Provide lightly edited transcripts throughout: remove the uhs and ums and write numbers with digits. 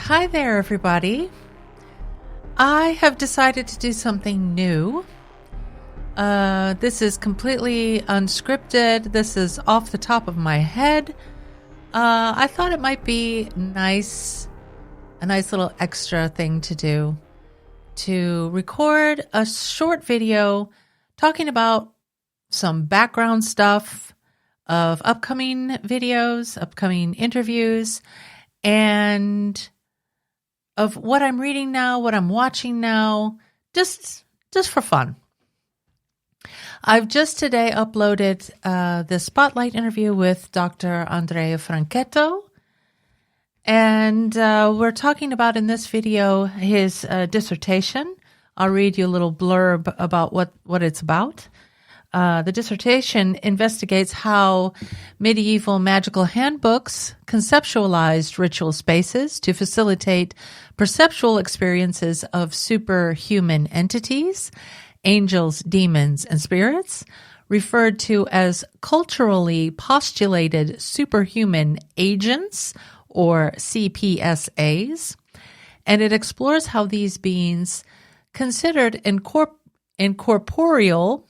Hi there, everybody. I have decided to do something new. This is completely unscripted. This is off the top of my head. I thought it might be a nice little extra thing to do, to record a short video talking about some background stuff of upcoming videos, upcoming interviews, and of what I'm reading now, what I'm watching now, just for fun. I've just today uploaded the Spotlight interview with Dr. Andrea Franchetto, and we're talking about in this video his dissertation. I'll read you a little blurb about what it's about. The dissertation investigates how medieval magical handbooks conceptualized ritual spaces to facilitate perceptual experiences of superhuman entities, angels, demons, and spirits, referred to as culturally postulated superhuman agents, or CPSAs, and it explores how these beings, considered incorporeal,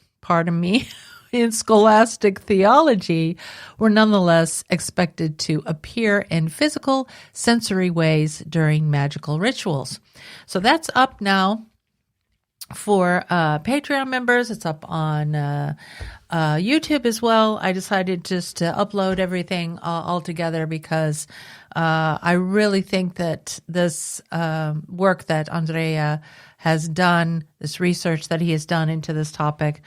in scholastic theology, were nonetheless expected to appear in physical, sensory ways during magical rituals. So that's up now for Patreon members. It's up on YouTube as well. I decided just to upload everything all together because I really think that this work that Andrea has done, this research that he has done into this topic,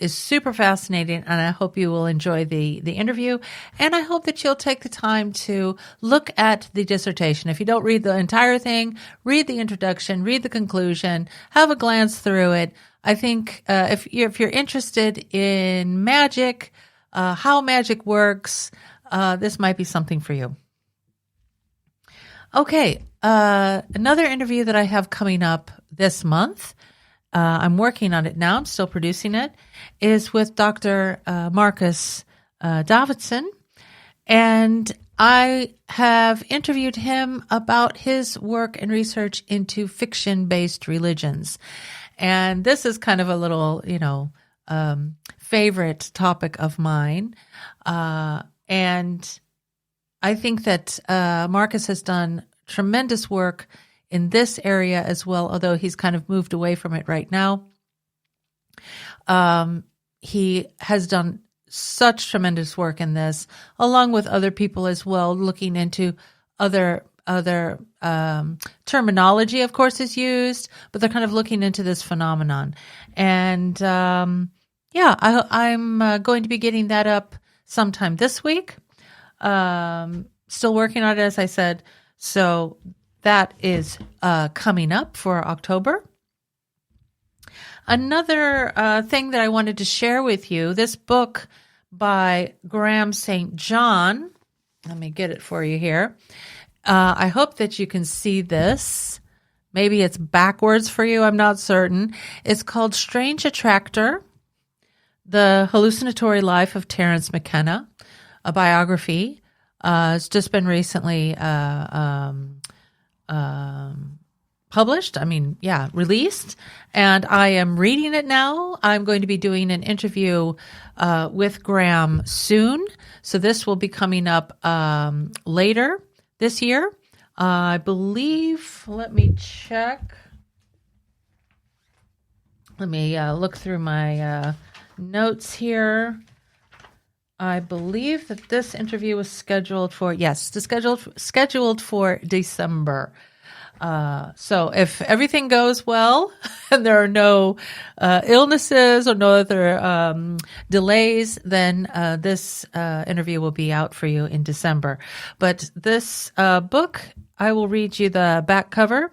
is super fascinating, and I hope you will enjoy the interview, and I hope that you'll take the time to look at the dissertation. If you don't read the entire thing, read the introduction, read the conclusion, have a glance through it. I think if you're interested in magic, how magic works, this might be something for you. Okay, another interview that I have coming up this month, I'm working on it now, I'm still producing it, is with Dr. Marcus Davidson. And I have interviewed him about his work and research into fiction-based religions. And this is kind of a little, favorite topic of mine. And I think that Marcus has done tremendous work in this area as well, although he's kind of moved away from it right now. He has done such tremendous work in this, along with other people as well, looking into other terminology, of course, is used, but they're kind of looking into this phenomenon. And I'm going to be getting that up sometime this week. Still working on it, as I said. So that is coming up for October. Another thing that I wanted to share with you, this book by Graham St. John. Let me get it for you here. I hope that you can see this. Maybe it's backwards for you. I'm not certain. It's called Strange Attractor, The Hallucinatory Life of Terence McKenna, a biography. It's just been recently published. Released. And I am reading it now. I'm going to be doing an interview with Graham soon. So this will be coming up later this year. I believe, let me check. Let me look through my notes here. I believe that this interview was scheduled for December. So if everything goes well and there are no illnesses or no other delays, then this interview will be out for you in December. But this book, I will read you the back cover.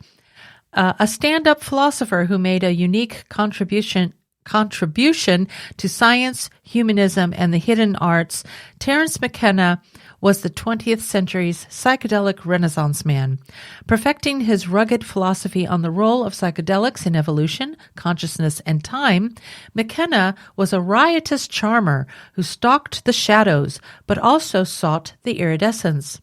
A stand-up philosopher who made a unique contribution to science, humanism, and the hidden arts, Terence McKenna was the 20th century's psychedelic Renaissance man. Perfecting his rugged philosophy on the role of psychedelics in evolution, consciousness, and time, McKenna was a riotous charmer who stalked the shadows, but also sought the iridescence.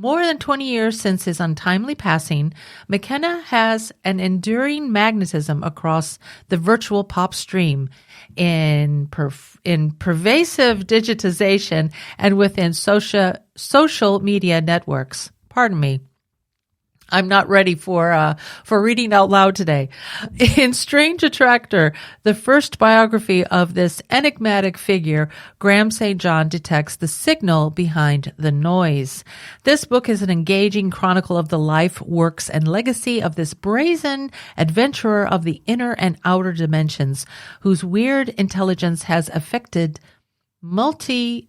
More than 20 years since his untimely passing, McKenna has an enduring magnetism across the virtual pop stream in pervasive digitization and within social media networks. Pardon me. I'm not ready for reading out loud today. In Strange Attractor, the first biography of this enigmatic figure, Graham St. John detects the signal behind the noise. This book is an engaging chronicle of the life, works, and legacy of this brazen adventurer of the inner and outer dimensions, whose weird intelligence has affected multitudes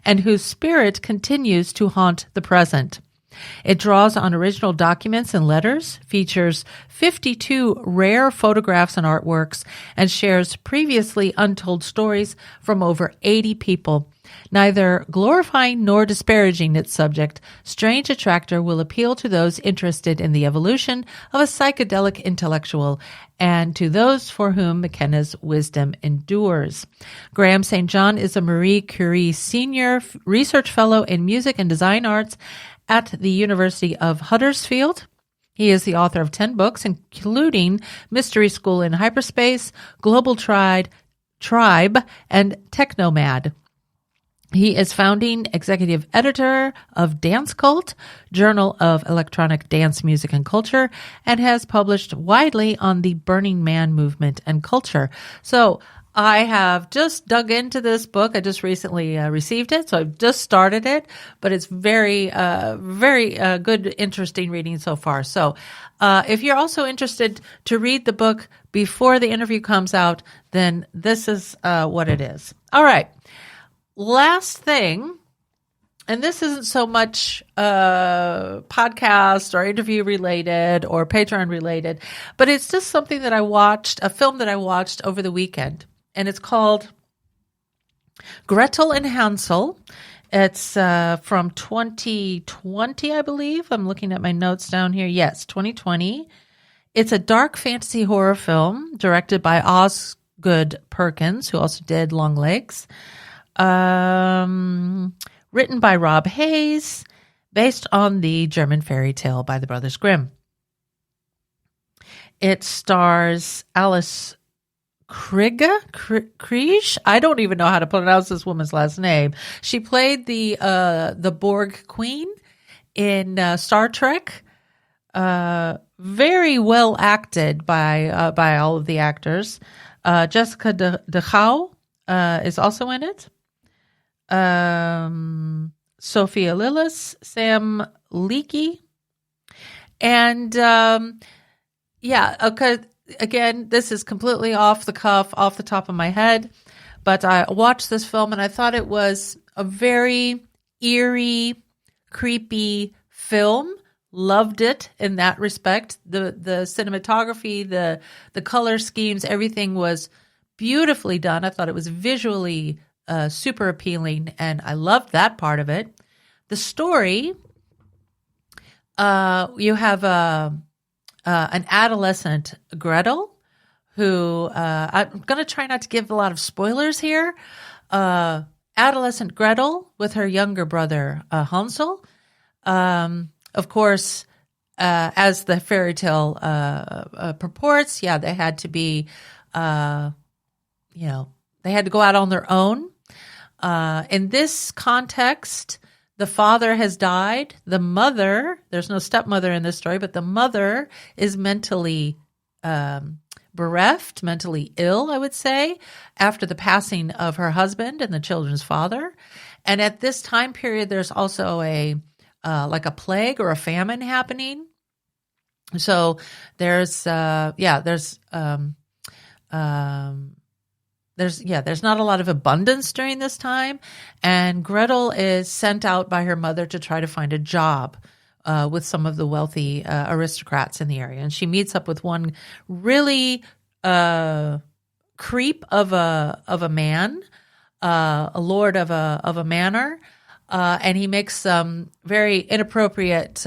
and whose spirit continues to haunt the present. It draws on original documents and letters, features 52 rare photographs and artworks, and shares previously untold stories from over 80 people. Neither glorifying nor disparaging its subject, Strange Attractor will appeal to those interested in the evolution of a psychedelic intellectual and to those for whom McKenna's wisdom endures. Graham St. John is a Marie Curie Senior Research Fellow in Music and Design Arts at the University of Huddersfield. He is the author of 10 books, including Mystery School in Hyperspace, Global Tribe, and Technomad. He is founding executive editor of Dance Cult, Journal of Electronic Dance Music and Culture, and has published widely on the Burning Man movement and culture. So I have just dug into this book. I just recently received it, so I've just started it, but it's very good, interesting reading so far. So if you're also interested to read the book before the interview comes out, then this is what it is. All right. Last thing, and this isn't so much podcast or interview related or Patreon related, but it's just something that I watched, a film that I watched over the weekend. And it's called Gretel and Hansel. It's from 2020, I believe. I'm looking at my notes down here. Yes, 2020. It's a dark fantasy horror film directed by Osgood Perkins, who also did Long Legs. Written by Rob Hayes, based on the German fairy tale by the Brothers Grimm. It stars Alice Kriege. I don't even know how to pronounce this woman's last name. She played the Borg Queen in Star Trek. Very well acted by all of the actors. Jessica de Gouw is also in it. Sophia Lillis, Sam Leakey, and okay. Again, this is completely off the cuff, off the top of my head, but I watched this film and I thought it was a very eerie, creepy film. Loved it in that respect. The cinematography, the color schemes, everything was beautifully done. I thought it was visually super appealing, and I loved that part of it. The story, you have an adolescent Gretel who, I'm going to try not to give a lot of spoilers here. Adolescent Gretel with her younger brother Hansel. Of course, as the fairy tale purports, they had to be, they had to go out on their own. In this context, the father has died. The mother, there's no stepmother in this story, but the mother is mentally bereft, mentally ill, I would say, after the passing of her husband and the children's father. And at this time period, there's also like a plague or a famine happening. So there's not a lot of abundance during this time, and Gretel is sent out by her mother to try to find a job with some of the wealthy aristocrats in the area. And she meets up with one really creep of a man, a lord of a manor, and he makes some very inappropriate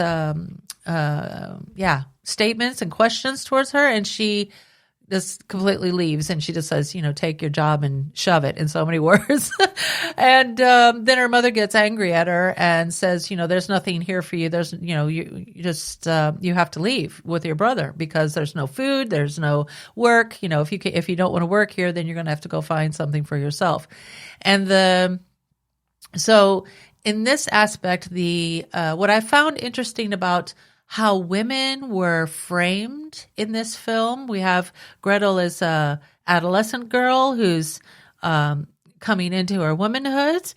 statements and questions towards her, and she just completely leaves, and she just says, take your job and shove it, in so many words. And then her mother gets angry at her and says, there's nothing here for you. There's, you just you have to leave with your brother because there's no food, there's no work. If you don't want to work here, then you're going to have to go find something for yourself. And so in this aspect, what I found interesting about how women were framed in this film. We have Gretel as a adolescent girl who's coming into her womanhood.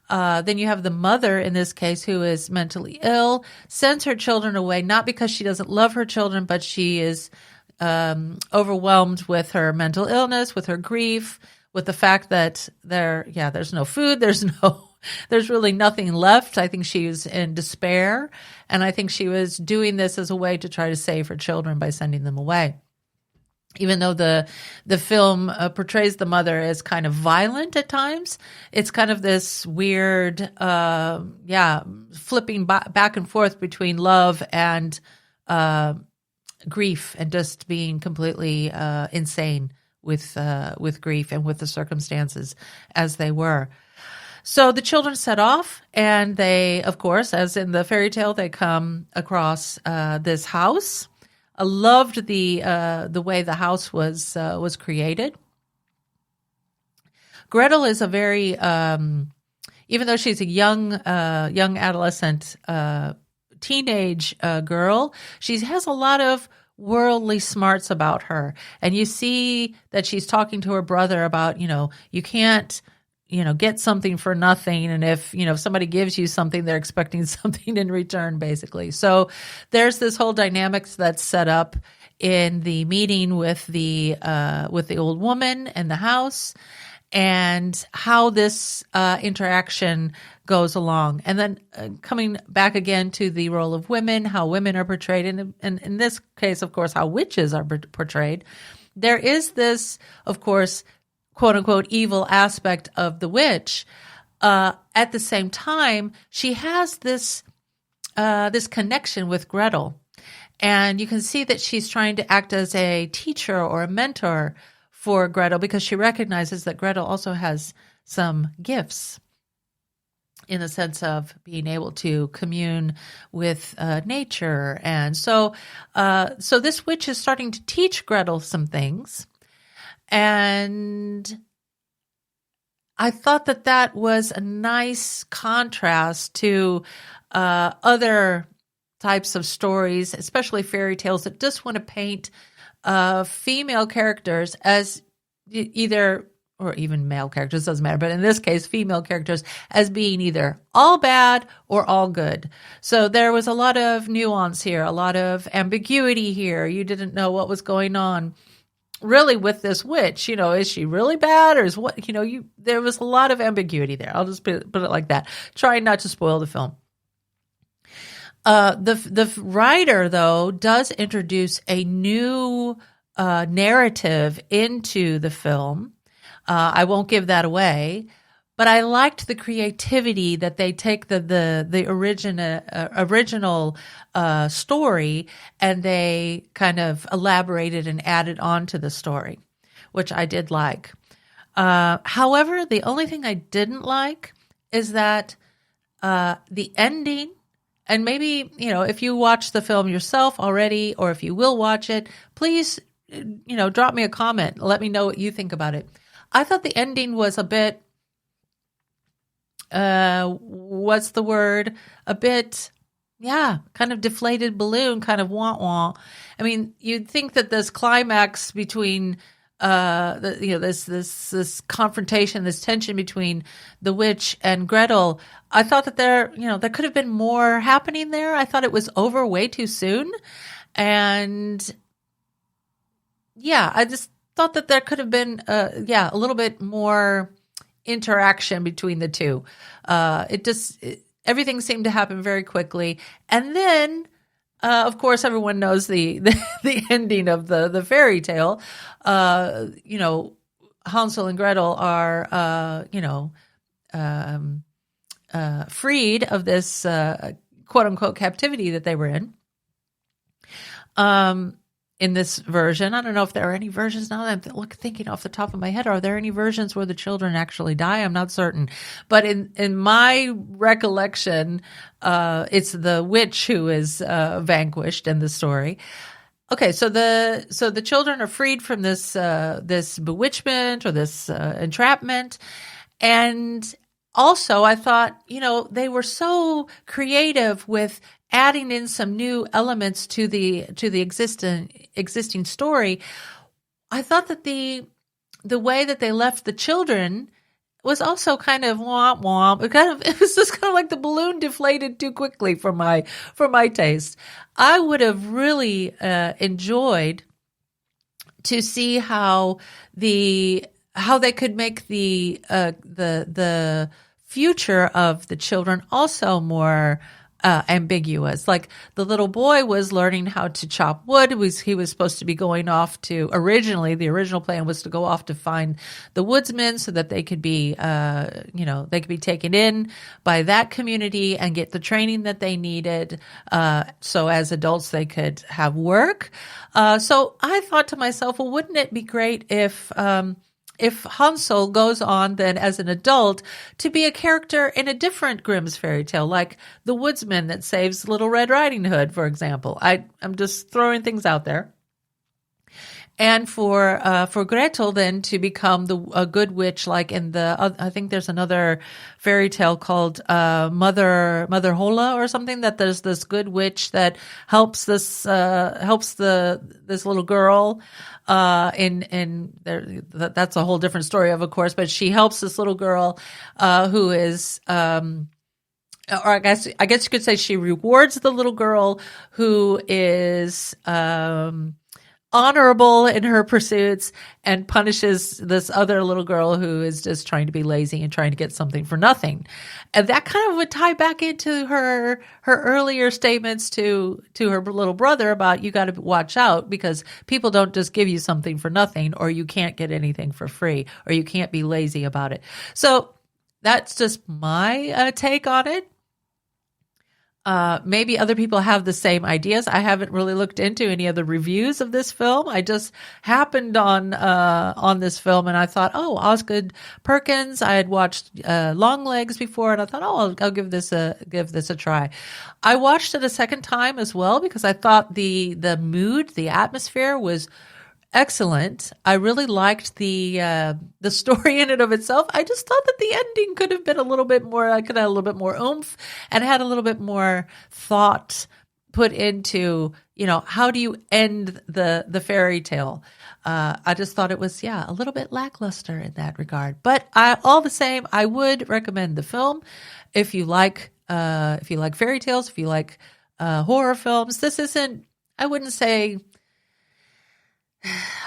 Then you have the mother in this case who is mentally ill, sends her children away, not because she doesn't love her children, but she is overwhelmed with her mental illness, with her grief, with the fact that there's no food, there's really nothing left. I think she was in despair, and I think she was doing this as a way to try to save her children by sending them away. Even though the film portrays the mother as kind of violent at times, it's kind of this weird, flipping back and forth between love and grief, and just being completely insane with grief and with the circumstances as they were. So the children set off, and they, of course, as in the fairy tale, they come across this house. I loved the way the house was created. Gretel is a very, even though she's a young adolescent teenage girl, she has a lot of worldly smarts about her, and you see that she's talking to her brother about, you can't get something for nothing. And if somebody gives you something, they're expecting something in return, basically. So there's this whole dynamics that's set up in the meeting with the old woman in the house, and how this interaction goes along. And then coming back again to the role of women, how women are portrayed, and in this case, of course, how witches are portrayed. There is this, of course, quote unquote evil aspect of the witch. At the same time, she has this connection with Gretel, and you can see that she's trying to act as a teacher or a mentor for Gretel, because she recognizes that Gretel also has some gifts in the sense of being able to commune with nature. And so this witch is starting to teach Gretel some things. And I thought that was a nice contrast to other types of stories, especially fairy tales, that just want to paint female characters as either, or even male characters, doesn't matter, but in this case, female characters as being either all bad or all good. So there was a lot of nuance here, a lot of ambiguity here. You didn't know what was going on really with this witch. Is she really bad, or is what, there was a lot of ambiguity there. I'll just put it like that, trying not to spoil the film. The writer, though, does introduce a new narrative into the film. I won't give that away, but I liked the creativity that they take the original story, and they kind of elaborated and added on to the story, which I did like. However, the only thing I didn't like is that the ending. And maybe, if you watch the film yourself already, or if you will watch it, please, drop me a comment. Let me know what you think about it. I thought the ending was a bit, what's the word? A bit, kind of deflated balloon, kind of wah-wah. I mean, you'd think that this climax between this confrontation, this tension between the witch and Gretel, I thought that there could have been more happening there. I thought it was over way too soon. And I just thought that there could have been, a little bit more interaction between the two. Everything seemed to happen very quickly. And then, of course, everyone knows the ending of the fairy tale. Hansel and Gretel are, freed of this quote unquote captivity that they were in. in this version. I don't know if there are any versions now that I'm thinking off the top of my head. Are there any versions where the children actually die? I'm not certain. But in my recollection, it's the witch who is vanquished in the story. Okay, so the children are freed from this bewitchment or this entrapment. And also, I thought, they were so creative with adding in some new elements to the existing story. I thought that the way that they left the children was also kind of womp womp. It was just kind of like the balloon deflated too quickly for my taste. I would have really enjoyed to see how they could make the future of the children also more ambiguous. Like the little boy was learning how to chop wood. He was supposed to be going off to, the original plan was to go off to find the woodsmen so that they could be, they could be taken in by that community and get the training that they needed. So as adults, they could have work. So I thought to myself, well, wouldn't it be great if Hansel goes on then as an adult to be a character in a different Grimm's fairy tale, like the woodsman that saves Little Red Riding Hood, for example. I'm just throwing things out there. And for Gretel then to become a good witch, like in I think there's another fairy tale called Mother Hola or something, that there's this good witch that helps this little girl. That's a whole different story of course, but she helps this little girl who is or I guess you could say she rewards the little girl who is honorable in her pursuits and punishes this other little girl who is just trying to be lazy and trying to get something for nothing. And that kind of would tie back into her earlier statements to her little brother about, you got to watch out because people don't just give you something for nothing, or you can't get anything for free, or you can't be lazy about it. So that's just my take on it. Maybe other people have the same ideas. I haven't really looked into any of the reviews of this film. I just happened on this film and I thought, oh, Osgood Perkins. I had watched Longlegs before and I thought, oh, I'll give this a try. I watched it a second time as well because I thought the mood, the atmosphere was excellent. I really liked the story in and of itself. I just thought that the ending could have been a little bit more, I could have had a little bit more oomph and had a little bit more thought put into, how do you end the fairy tale? I just thought it was, a little bit lackluster in that regard. But all the same, I would recommend the film if you like fairy tales, if you like horror films. This isn't, I wouldn't say,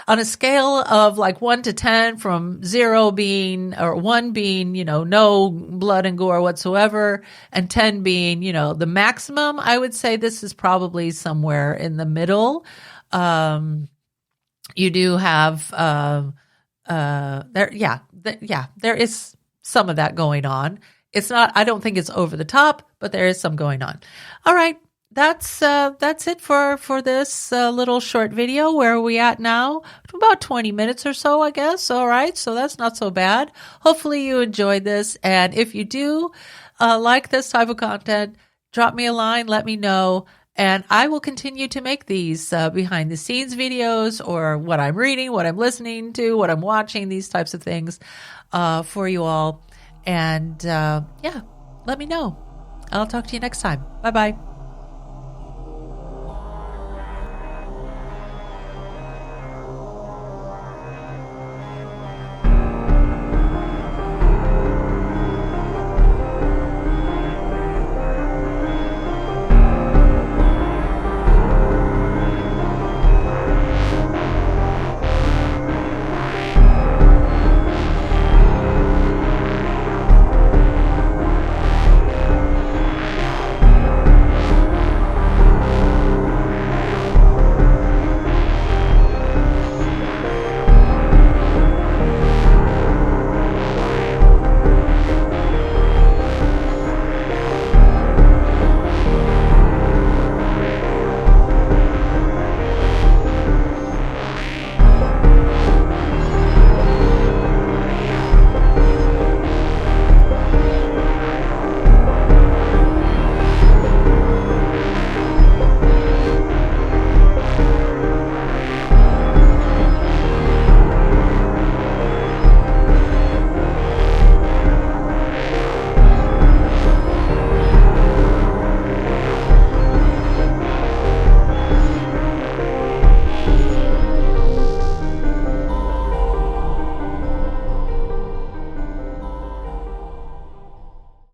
on a scale of like 1 to 10, from 0 being, or 1 being, no blood and gore whatsoever, and 10 being, the maximum, I would say this is probably somewhere in the middle. You do have, there is some of that going on. It's not, I don't think it's over the top, but there is some going on. All right. That's it for this little short video. Where are we at now? About 20 minutes or so, I guess. All right. So that's not so bad. Hopefully you enjoyed this. And if you do like this type of content, drop me a line, let me know. And I will continue to make these behind the scenes videos, or what I'm reading, what I'm listening to, what I'm watching, these types of things for you all. And let me know. I'll talk to you next time. Bye-bye.